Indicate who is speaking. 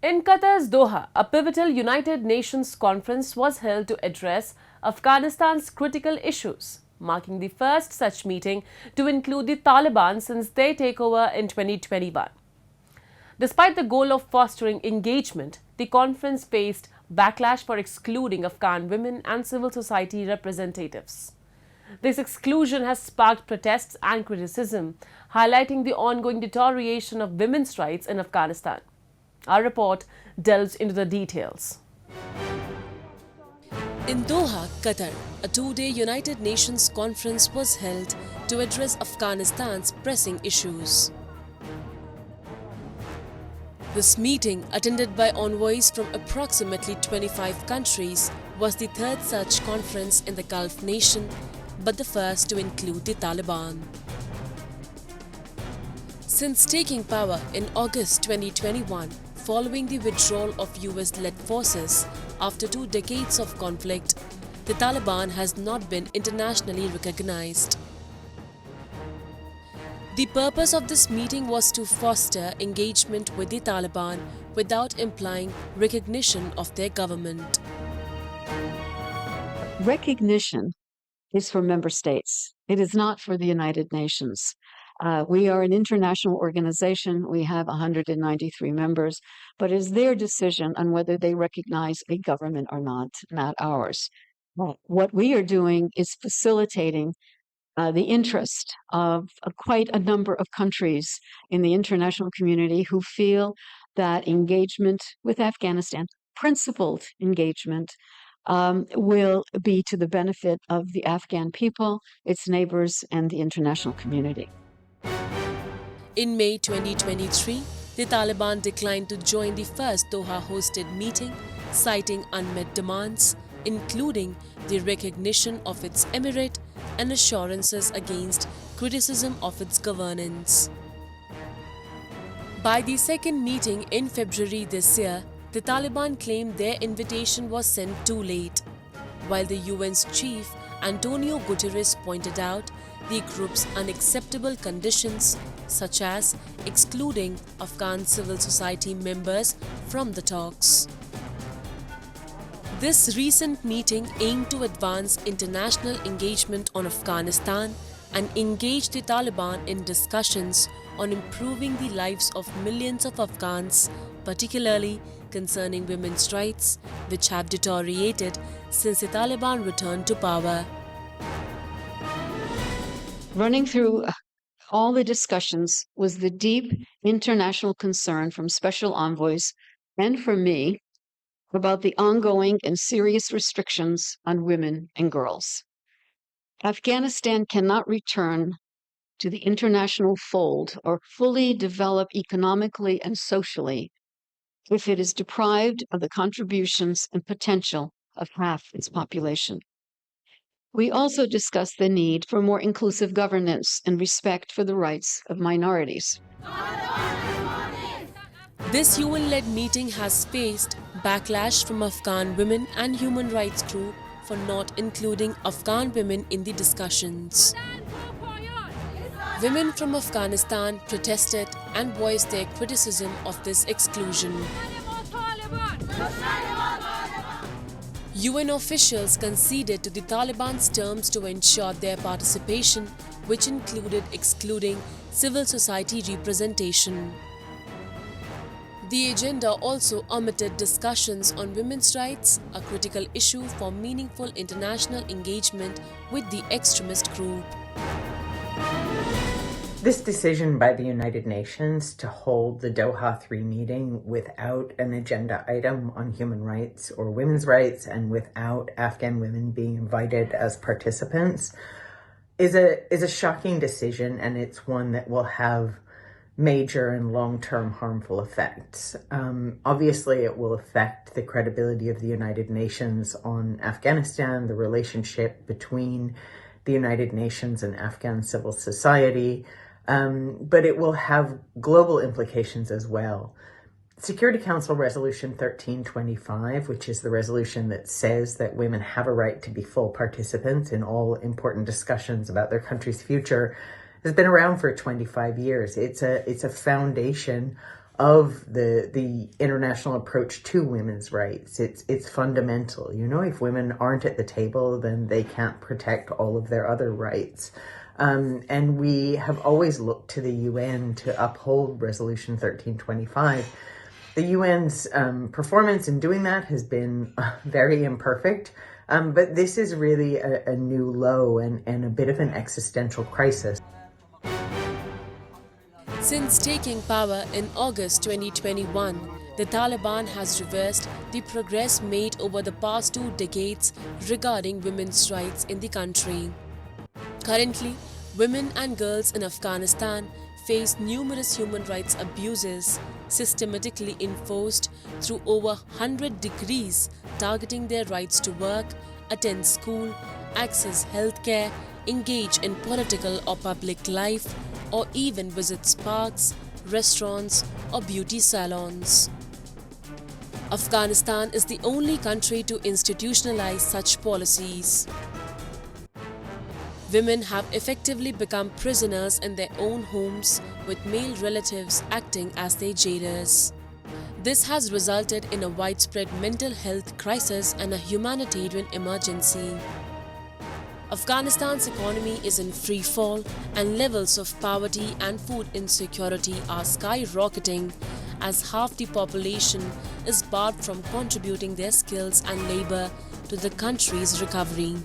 Speaker 1: In Qatar's Doha, a pivotal United Nations conference was held to address Afghanistan's critical issues, marking the first such meeting to include the Taliban since their takeover in 2021. Despite the goal of fostering engagement, the conference faced backlash for excluding Afghan women and civil society representatives. This exclusion has sparked protests and criticism, highlighting the ongoing deterioration of women's rights in Afghanistan. Our report delves into the details. In Doha, Qatar, a two-day United Nations conference was held to address Afghanistan's pressing issues. This meeting, attended by envoys from approximately 25 countries, was the third such conference in the Gulf nation, but the first to include the Taliban. Since taking power in August 2021, following the withdrawal of US-led forces after 2 decades of conflict, the Taliban has not been internationally recognized. The purpose of this meeting was to foster engagement with the Taliban without implying recognition of their government.
Speaker 2: Recognition is for member states. It is not for the United Nations. We are an international organization. We have 193 members, but it is their decision on whether they recognize a government or not ours. What we are doing is facilitating the interest of quite a number of countries in the international community who feel that engagement with Afghanistan, principled engagement, will be to the benefit of the Afghan people, its neighbors, and the international community.
Speaker 1: In May 2023, the Taliban declined to join the first Doha-hosted meeting, citing unmet demands, including the recognition of its emirate and assurances against criticism of its governance. By the second meeting in February this year, the Taliban claimed their invitation was sent too late, while the UN's chief, Antonio Guterres, pointed out the group's unacceptable conditions, such as excluding Afghan civil society members from the talks. This recent meeting aimed to advance international engagement on Afghanistan and engage the Taliban in discussions on improving the lives of millions of Afghans, particularly concerning women's rights, which have deteriorated since the Taliban returned to power.
Speaker 2: Running through all the discussions was the deep international concern from special envoys and from me about the ongoing and serious restrictions on women and girls. Afghanistan cannot return to the international fold or fully develop economically and socially if it is deprived of the contributions and potential of half its population. We also discussed the need for more inclusive governance and respect for the rights of minorities.
Speaker 1: This UN-led meeting has faced backlash from Afghan women and human rights groups for not including Afghan women in the discussions. Women from Afghanistan protested and voiced their criticism of this exclusion. UN officials conceded to the Taliban's terms to ensure their participation, which included excluding civil society representation. The agenda also omitted discussions on women's rights, a critical issue for meaningful international engagement with the extremist group.
Speaker 3: This decision by the United Nations to hold the Doha 3 meeting without an agenda item on human rights or women's rights and without Afghan women being invited as participants is a shocking decision, and it's one that will have major and long-term harmful effects. Obviously, it will affect the credibility of the United Nations on Afghanistan, the relationship between the United Nations and Afghan civil society, but it will have global implications as well. Security Council Resolution 1325, which is the resolution that says that women have a right to be full participants in all important discussions about their country's future, has been around for 25 years. It's a foundation of the international approach to women's rights. It's fundamental. You know, if women aren't at the table, then they can't protect all of their other rights. And we have always looked to the UN to uphold Resolution 1325. The UN's performance in doing that has been very imperfect, but this is really a new low and a bit of an existential crisis.
Speaker 1: Since taking power in August 2021, the Taliban has reversed the progress made over the past 2 decades regarding women's rights in the country. Currently, women and girls in Afghanistan face numerous human rights abuses systematically enforced through over 100 decrees targeting their rights to work, attend school, access healthcare, engage in political or public life, or even visit parks, restaurants, or beauty salons. Afghanistan is the only country to institutionalize such policies. Women have effectively become prisoners in their own homes, with male relatives acting as their jailers. This has resulted in a widespread mental health crisis and a humanitarian emergency. Afghanistan's economy is in free fall, and levels of poverty and food insecurity are skyrocketing as half the population is barred from contributing their skills and labor to the country's recovery.